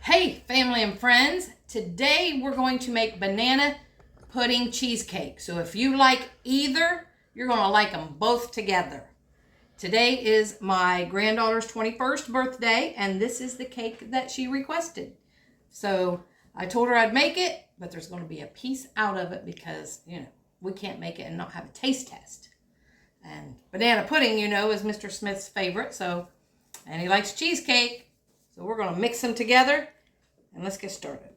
Hey, family and friends. Today we're going to make banana pudding cheesecake. So if you like either, you're going to like them both together. Today is my granddaughter's 21st birthday, and this is the cake that she requested. So I told her I'd make it, but there's going to be a piece out of it because, we can't make it and not have a taste test. And banana pudding, is Mr. Smith's favorite, and he likes cheesecake. So we're going to mix them together and let's get started.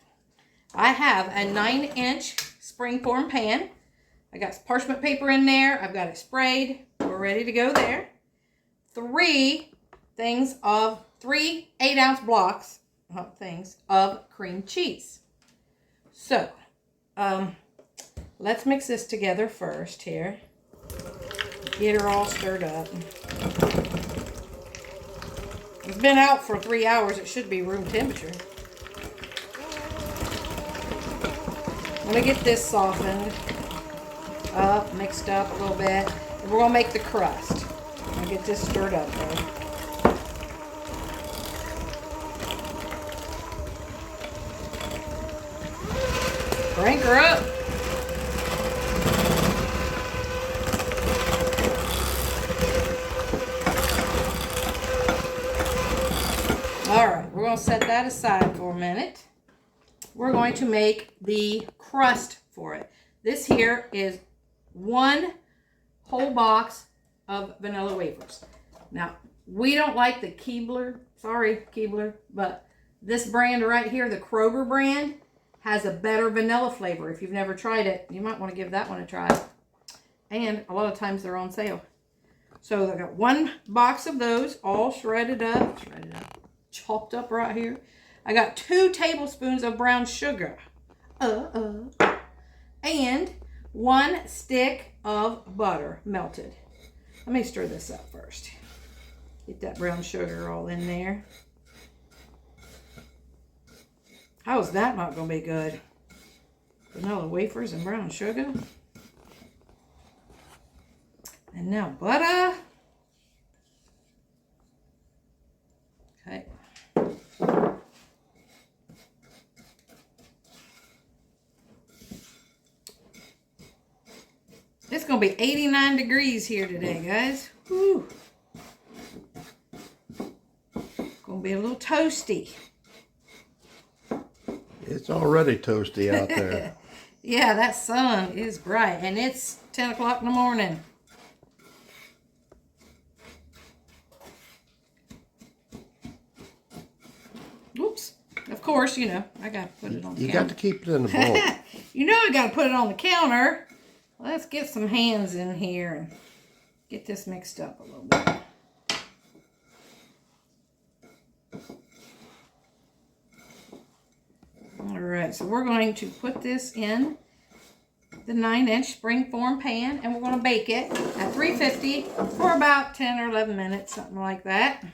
I have a 9-inch springform pan. I got parchment paper in there. I've got it sprayed. We're ready to go there. 3 8-ounce blocks of cream cheese. So, let's mix this together first here. Get her all stirred up. It's been out for 3 hours. It should be room temperature. I'm going to get this softened up, mixed up a little bit. And we're going to make the crust. I'm going to get this stirred up though. Crank her up. Alright, we're going to set that aside for a minute. We're going to make the crust for it. This here is 1 whole box of vanilla wafers. Now, we don't like the Keebler, sorry Keebler, but this brand right here, the Kroger brand, has a better vanilla flavor. If you've never tried it, you might want to give that one a try. And a lot of times they're on sale. So I got 1 box of those, all shredded up, chopped up right here. I got 2 tablespoons of brown sugar. And 1 stick of butter melted. Let me stir this up first. Get that brown sugar all in there. How is that not going to be good? Vanilla wafers and brown sugar. And now butter. Okay. It's going to be 89 degrees here today, guys. Whew. Going to be a little toasty. It's already toasty out there. Yeah, that sun is bright, and it's 10 o'clock in the morning. Oops. Of course, I got to put it on the counter. You got to keep it in the bowl. I got to put it on the counter. Let's get some hands in here and get this mixed up a little bit. Alright, so we're going to put this in the 9-inch springform pan, and we're going to bake it at 350 for about 10 or 11 minutes, something like that.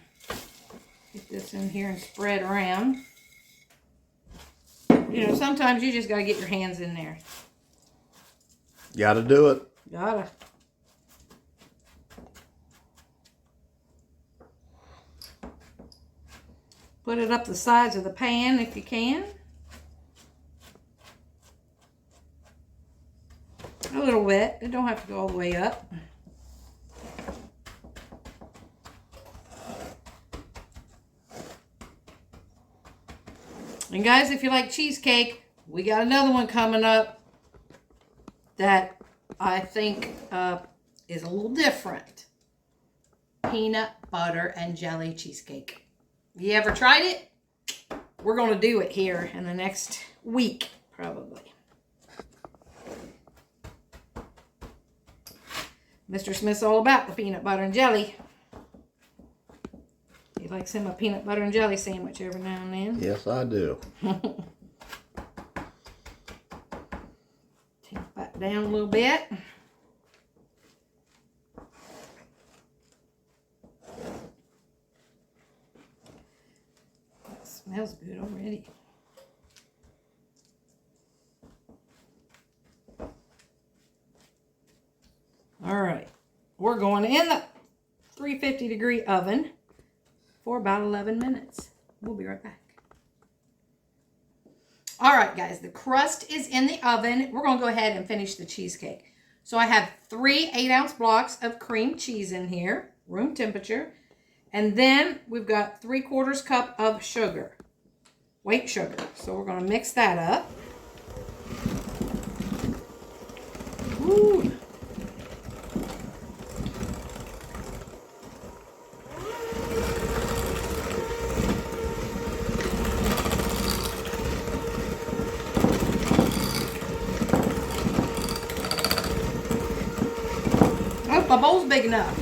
Get this in here and spread around. Sometimes you just got to get your hands in there. Gotta do it. Gotta. Put it up the sides of the pan if you can. A little wet. It don't have to go all the way up. And guys, if you like cheesecake, we got another one coming up that I think is a little different. Peanut butter and jelly cheesecake. You ever tried it? We're going to do it here in the next week, probably. Mr. Smith's all about the peanut butter and jelly. He likes him a peanut butter and jelly sandwich every now and then. Yes, I do. Take that down a little bit. That smells good already. All right, we're going in the 350 degree oven for about 11 minutes. We'll be right back. All right, guys, the crust is in the oven. We're going to go ahead and finish the cheesecake. So I have 3 8-ounce blocks of cream cheese in here, room temperature. And then we've got 3/4 cup of sugar, white sugar. So we're going to mix that up. Ooh. Oh, my bowl's big enough.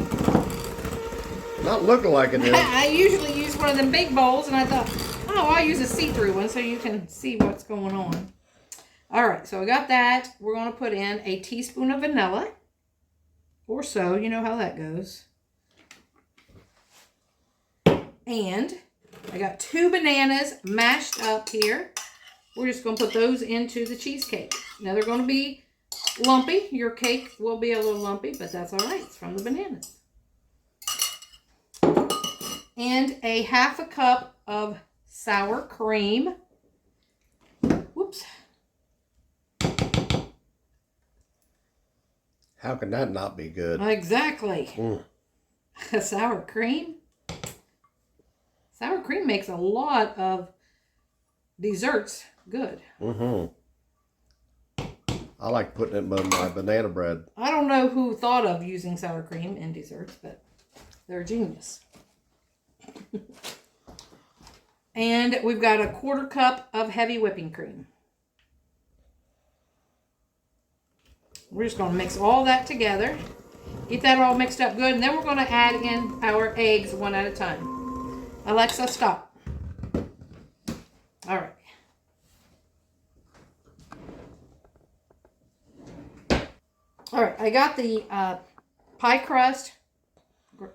Not looking like it is. I usually use one of them big bowls, and I thought, oh, I'll use a see-through one so you can see what's going on. All right, so I got that. We're going to put in a teaspoon of vanilla, or so. You know how that goes. And I got 2 bananas mashed up here. We're just going to put those into the cheesecake. Now, they're going to be lumpy. Your cake will be a little lumpy, but that's all right. It's from the bananas. And a 1/2 cup of sour cream. Whoops. How can that not be good? Exactly. Sour cream. Sour cream makes a lot of desserts good. I like putting it in my banana bread. I don't know who thought of using sour cream in desserts, but they're genius. And we've got a 1/4 cup of heavy whipping cream. We're just going to mix all that together. Get that all mixed up good. And then we're going to add in our eggs one at a time. Alexa, stop. All right. All right, I got the pie crust,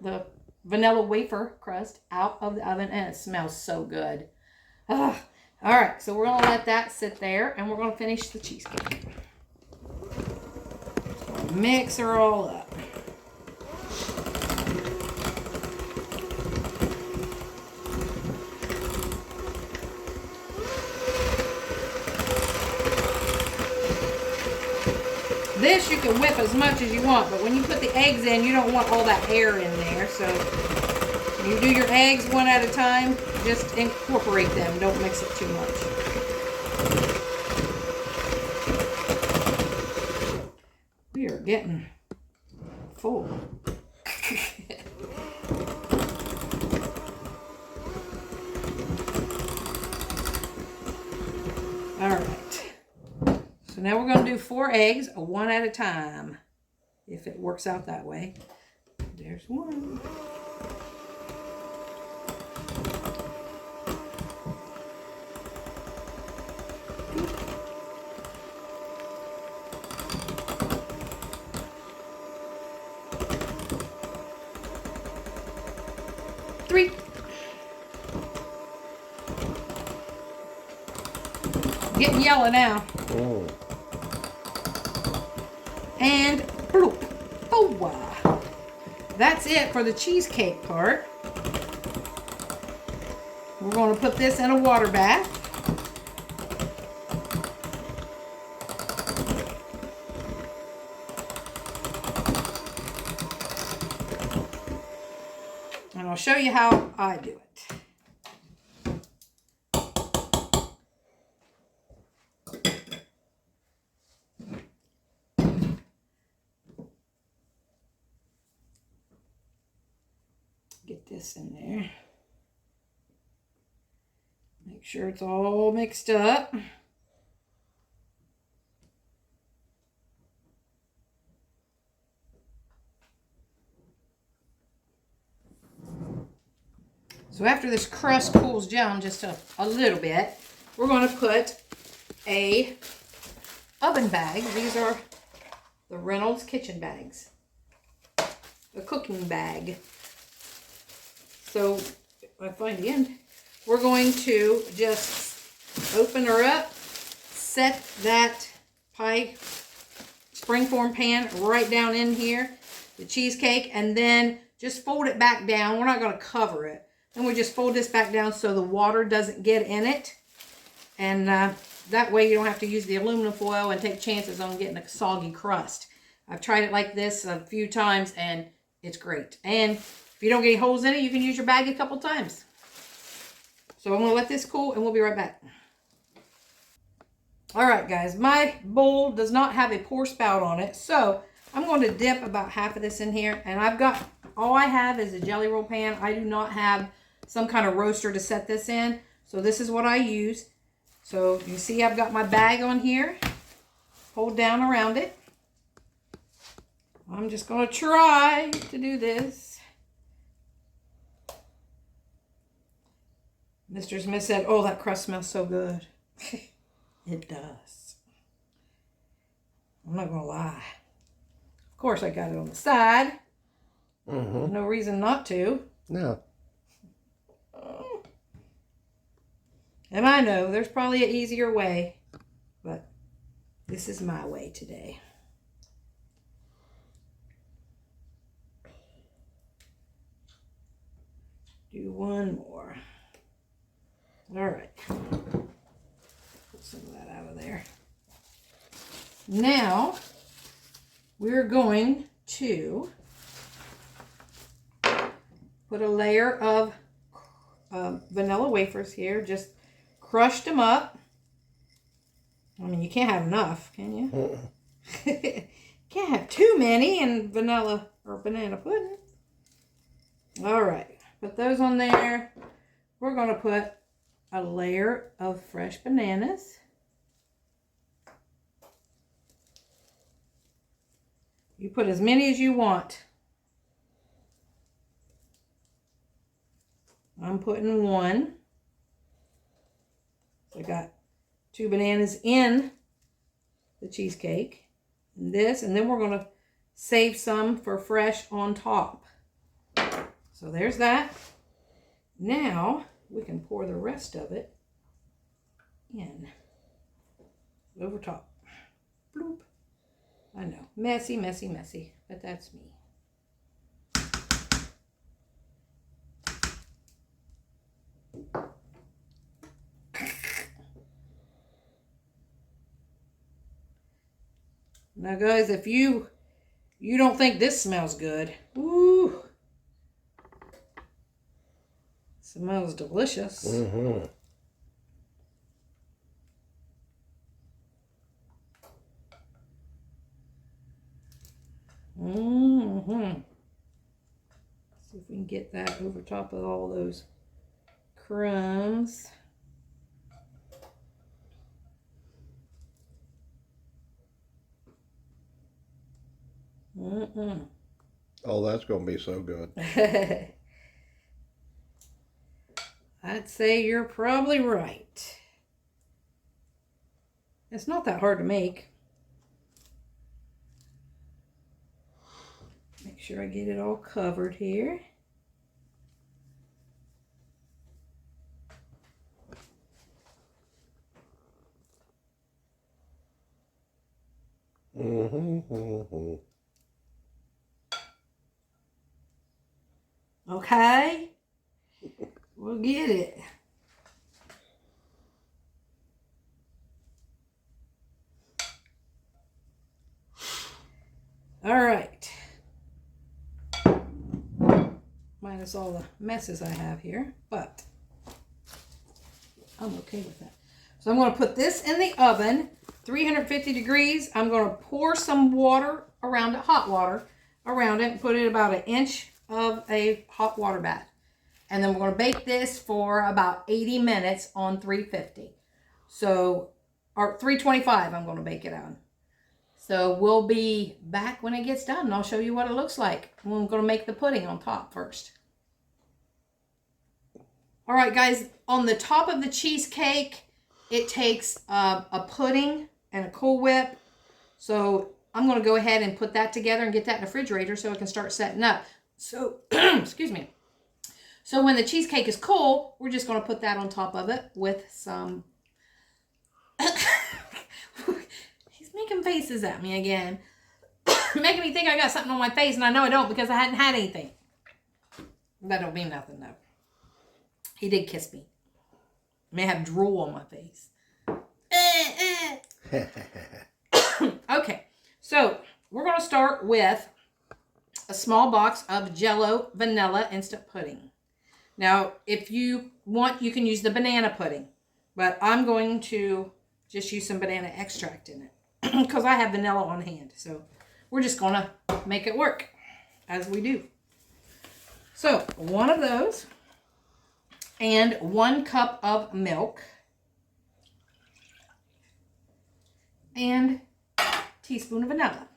the vanilla wafer crust out of the oven, and it smells so good. All right, so we're going to let that sit there, and we're going to finish the cheesecake. Mix her all up. This you can whip as much as you want, but when you put the eggs in, you don't want all that air in there. So when you do your eggs one at a time, just incorporate them. Don't mix it too much. We are getting full. All right. So now we're going to do 4 eggs, one at a time, if it works out that way. There's one. Three. Getting yellow now. Oh. And bloop. Oh, that's it for the cheesecake part. We're going to put this in a water bath. And I'll show you how I do it. Get this in there. Make sure it's all mixed up. So after this crust cools down just a little bit, we're going to put a oven bag. These are the Reynolds kitchen bags. A cooking bag. So if I find the end, we're going to just open her up, set that pie springform pan right down in here, the cheesecake, and then just fold it back down. We're not going to cover it. Then we just fold this back down so the water doesn't get in it. And that way you don't have to use the aluminum foil and take chances on getting a soggy crust. I've tried it like this a few times and it's great. And if you don't get any holes in it, you can use your bag a couple times. So I'm going to let this cool and we'll be right back. All right, guys, my bowl does not have a pour spout on it. So I'm going to dip about half of this in here. And all I have is a jelly roll pan. I do not have some kind of roaster to set this in. So this is what I use. So you see I've got my bag on here. Hold down around it. I'm just going to try to do this. Mr. Smith said, oh, that crust smells so good. It does. I'm not going to lie. Of course, I got it on the side. Mm-hmm. No reason not to. No. And I know there's probably an easier way, but this is my way today. Do one more. All right. Put some of that out of there. Now, we're going to put a layer of vanilla wafers here. Just crushed them up. I mean, you can't have enough, can you? Can't have too many in vanilla or banana pudding. All right. Put those on there. We're going to put a layer of fresh bananas. You put as many as you want. I'm putting one. So I got 2 bananas in the cheesecake. And then we're going to save some for fresh on top. So there's that. Now we can pour the rest of it in over top. Bloop. I know, messy, messy, messy, but that's me. Now guys, if you don't think this smells good, ooh, smells delicious. Mm-hmm. Mm-hmm. See if we can get that over top of all those crumbs. Mm-mm. Oh, that's going to be so good. I'd say you're probably right. It's not that hard to make. Make sure I get it all covered here. Mm-hmm. Okay. We'll get it. All right. Minus all the messes I have here, but I'm okay with that. So I'm going to put this in the oven, 350 degrees. I'm going to pour some water around it, hot water around it, and put it about 1 inch of a hot water bath. And then we're going to bake this for about 80 minutes on 350. So, or 325 I'm going to bake it on. So we'll be back when it gets done and I'll show you what it looks like. We're going to make the pudding on top first. All right, guys, on the top of the cheesecake, it takes a pudding and a Cool Whip. So I'm going to go ahead and put that together and get that in the refrigerator so it can start setting up. So, excuse me. So when the cheesecake is cool, we're just going to put that on top of it with some... He's making faces at me again. Making me think I got something on my face, and I know I don't because I hadn't had anything. That don't mean nothing, though. He did kiss me. I may have drool on my face. Okay, so we're going to start with a small box of Jell-O vanilla instant pudding. Now, if you want, you can use the banana pudding, but I'm going to just use some banana extract in it because I have vanilla on hand. So we're just going to make it work as we do. So one of those and 1 cup of milk and a teaspoon of vanilla.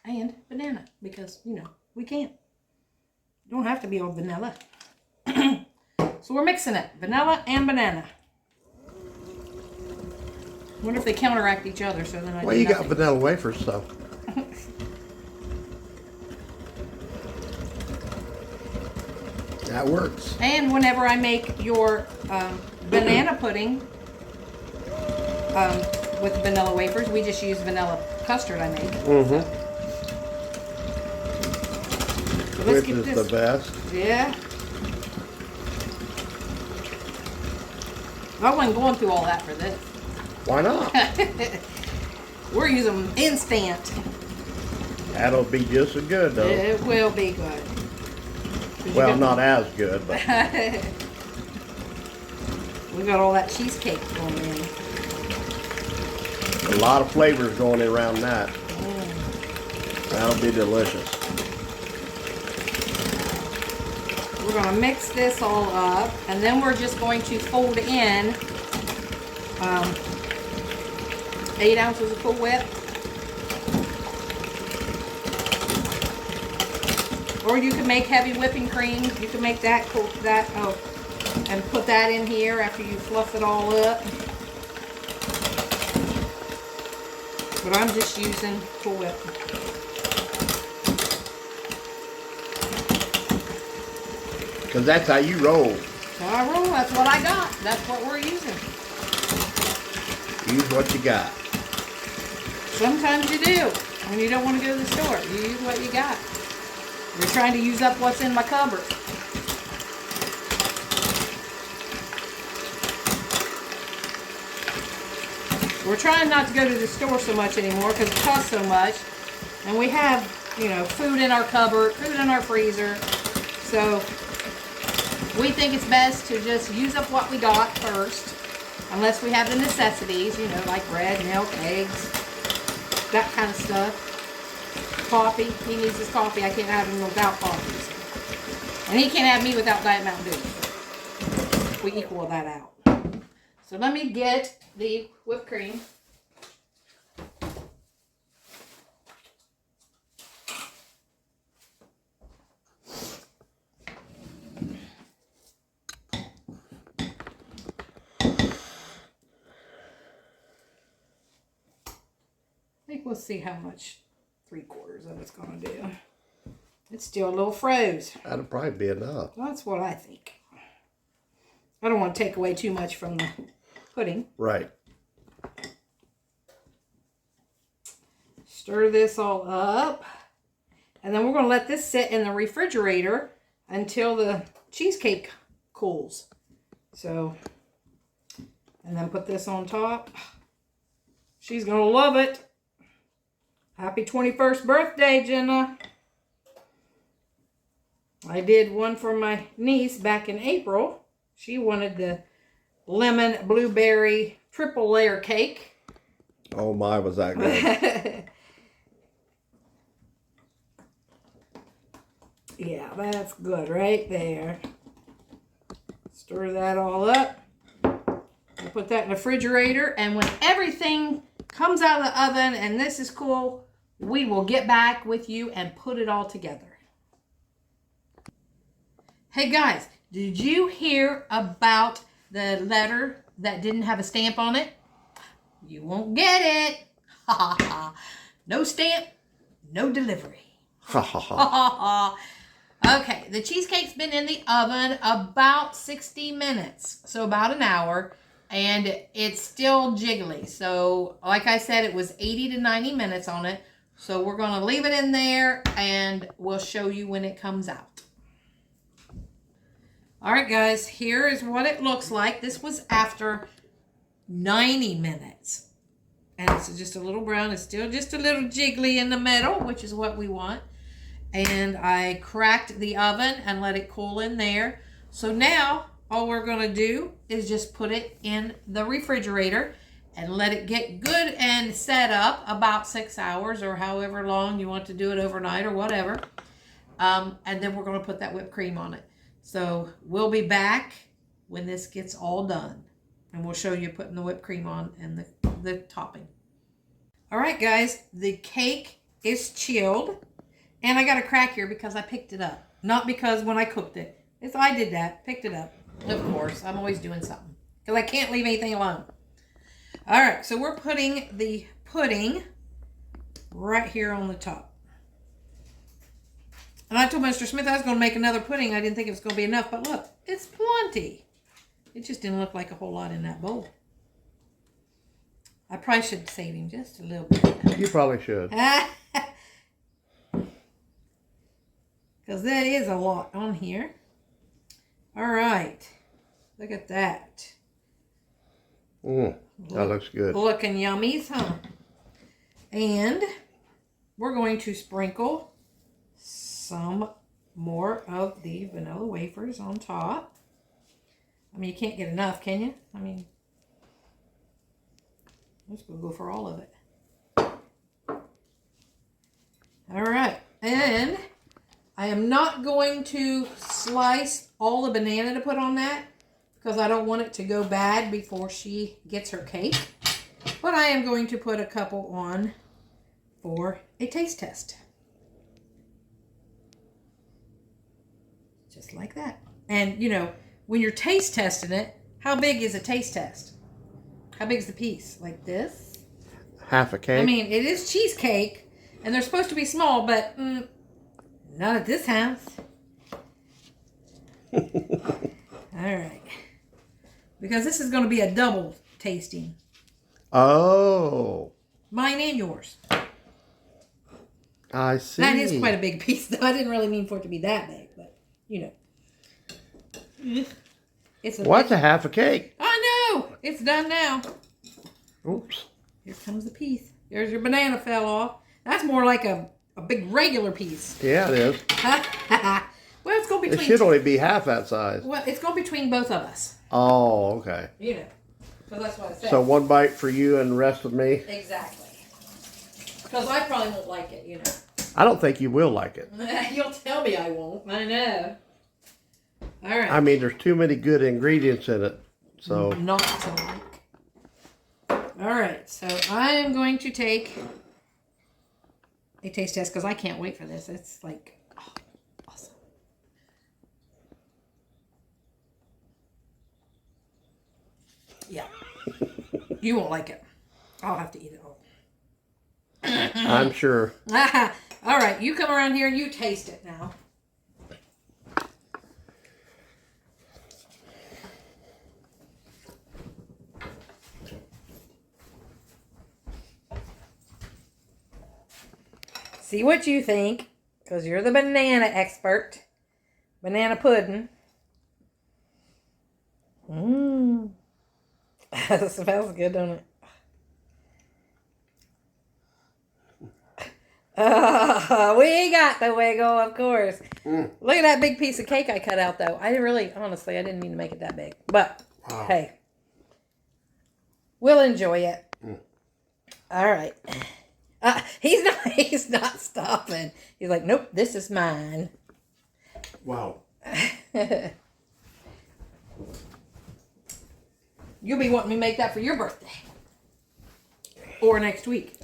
And banana, because, you know, we can't. You don't have to be all vanilla. So we're mixing it. Vanilla and banana. Wonder if they counteract each other, so then I Well, you got vanilla wafers, so. That works. And whenever I make your banana pudding with vanilla wafers, we just use vanilla custard I make. Mm-hmm. Let's Which is the best. Yeah. I wasn't going through all that for this. Why not? We're using instant. That'll be just as good, though. It will be good. Well, not as good, but. We got all that cheesecake going in. A lot of flavors going around that. That'll be delicious. We're going to mix this all up, and then we're just going to fold in 8 ounces of Cool Whip. Or you can make heavy whipping cream. You can make that and put that in here after you fluff it all up. But I'm just using Cool Whip. Because that's how you roll. So I roll. That's what I got. That's what we're using. Use what you got. Sometimes you do. When you don't want to go to the store, you use what you got. We're trying to use up what's in my cupboard. We're trying not to go to the store so much anymore because it costs so much. And we have, you know, food in our cupboard, food in our freezer. So we think it's best to just use up what we got first. Unless we have the necessities, you know, like bread, milk, eggs, that kind of stuff. Coffee. He needs his coffee. I can't have him without coffee. And he can't have me without Diet Mountain Dew. We equal that out. So let me get the whipped cream. I think we'll see how much 3/4 of it's going to do. It's still a little froze. That'll probably be enough. That's what I think. I don't want to take away too much from the pudding. Right. Stir this all up. And then we're going to let this sit in the refrigerator until the cheesecake cools. So, and then put this on top. She's going to love it. Happy 21st birthday, Jenna. I did one for my niece back in April. She wanted the lemon blueberry triple layer cake. Oh my, was that good. Yeah, that's good right there. Stir that all up. I'll put that in the refrigerator, and when everything comes out of the oven and this is cool, we will get back with you and put it all together. Hey guys, did you hear about the letter that didn't have a stamp on it? You won't get it. Ha ha ha. No stamp, no delivery. Ha ha ha. Okay, the cheesecake's been in the oven about 60 minutes, so about an hour, and it's still jiggly. So, like I said, it was 80 to 90 minutes on it, so we're going to leave it in there, and we'll show you when it comes out. All right, guys, here is what it looks like. This was after 90 minutes. And it's just a little brown. It's still just a little jiggly in the middle, which is what we want. And I cracked the oven and let it cool in there. So now all we're going to do is just put it in the refrigerator and let it get good and set up about 6 hours or however long you want to do it overnight or whatever. And then we're going to put that whipped cream on it. So we'll be back when this gets all done. And we'll show you putting the whipped cream on and the topping. All right, guys, the cake is chilled. And I got a crack here because I picked it up. Not because when I cooked it. It's I did that. Picked it up. Of course. I'm always doing something. Because I can't leave anything alone. All right. So we're putting the pudding right here on the top. And I told Mr. Smith I was going to make another pudding. I didn't think it was going to be enough. But look. It's plenty. It just didn't look like a whole lot in that bowl. I probably should save him just a little bit. You probably should. Because that is a lot on here. All right. Look at that. That looks good. Looking yummies, huh? And we're going to sprinkle some more of the vanilla wafers on top. I mean, you can't get enough, can you? I mean, I'm just going to go for all of it. All right. And I am not going to slice all the banana to put on that because I don't want it to go bad before she gets her cake. But I am going to put a couple on for a taste test. Just like that. And, you know, when you're taste testing it, how big is a taste test? How big is the piece? Like this? Half a cake? I mean, it is cheesecake, and they're supposed to be small, but not at this house. All right. Because this is going to be a double tasting. Oh. Mine and yours. I see. That is quite a big piece, though. I didn't really mean for it to be that big, but, you know. What's a half a cake? I know. It's done now. Oops. Here comes the piece. There's your banana fell off. That's more like a big regular piece. Yeah, it is. Well, it's going to be between... It should only be half that size. Well, it's going between both of us. Oh, okay. You know. So that's what I said. So one bite for you and the rest of me? Exactly. Because I probably won't like it, you know. I don't think you will like it. You'll tell me I won't. I know. All right. I mean, there's too many good ingredients in it. So not to like. All right. So I am going to take a taste test because I can't wait for this. It's like, oh, awesome. Yeah. You won't like it. I'll have to eat it all. I'm sure. All right. You come around here and you taste it now. See what you think, because you're the banana expert. Banana pudding. Mmm. That smells good, don't it? We got the wiggle, of course. Look at that big piece of cake I cut out, though. Honestly, I didn't mean to make it that big. But, hey. We'll enjoy it. All right. He's not stopping. He's like, nope, this is mine. Wow. You'll be wanting me to make that for your birthday. Or next week.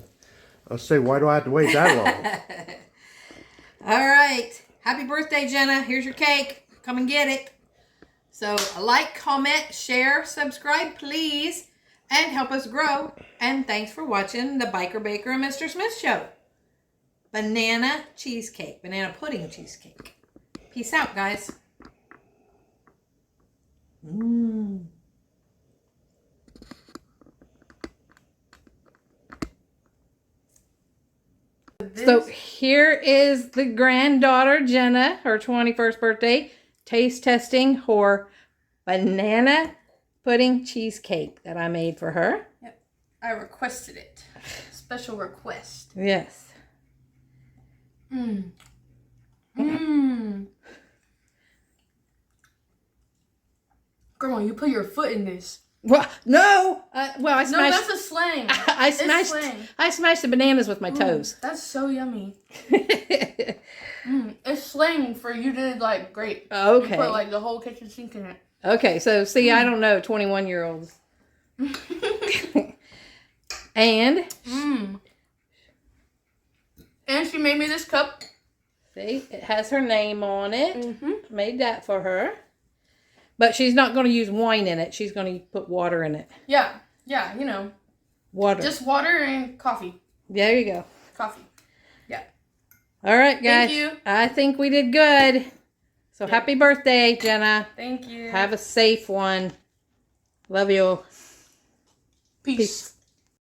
I'll say, why do I have to wait that long? All right. Happy birthday, Jenna. Here's your cake. Come and get it. So, like, comment, share, subscribe, please. And help us grow. And thanks for watching the Biker Baker and Mr. Smith show. Banana cheesecake. Banana pudding cheesecake. Peace out, guys. Mmm. So here is the granddaughter, Jenna, her 21st birthday, taste testing for banana pudding cheesecake that I made for her. Yep. I requested it. Special request. Yes. Mmm. Mmm. Grandma, you put your foot in this. Well, no. I smashed. No, that's a slang. I smashed. It's slang. I smashed the bananas with my toes. That's so yummy. It's slang for you did like great. Okay. You put like the whole kitchen sink in it. Okay, so see, I don't know 21-year-olds. And And she made me this cup. see, it has her name on it. Made that for her. But she's not going to use wine in it. She's going to put water in it. Yeah, you know. Water. Just water and coffee. There you go. Coffee. Yeah. All right, guys. Thank you. I think we did good. So happy birthday, Jenna. Thank you. Have a safe one. Love you. Peace.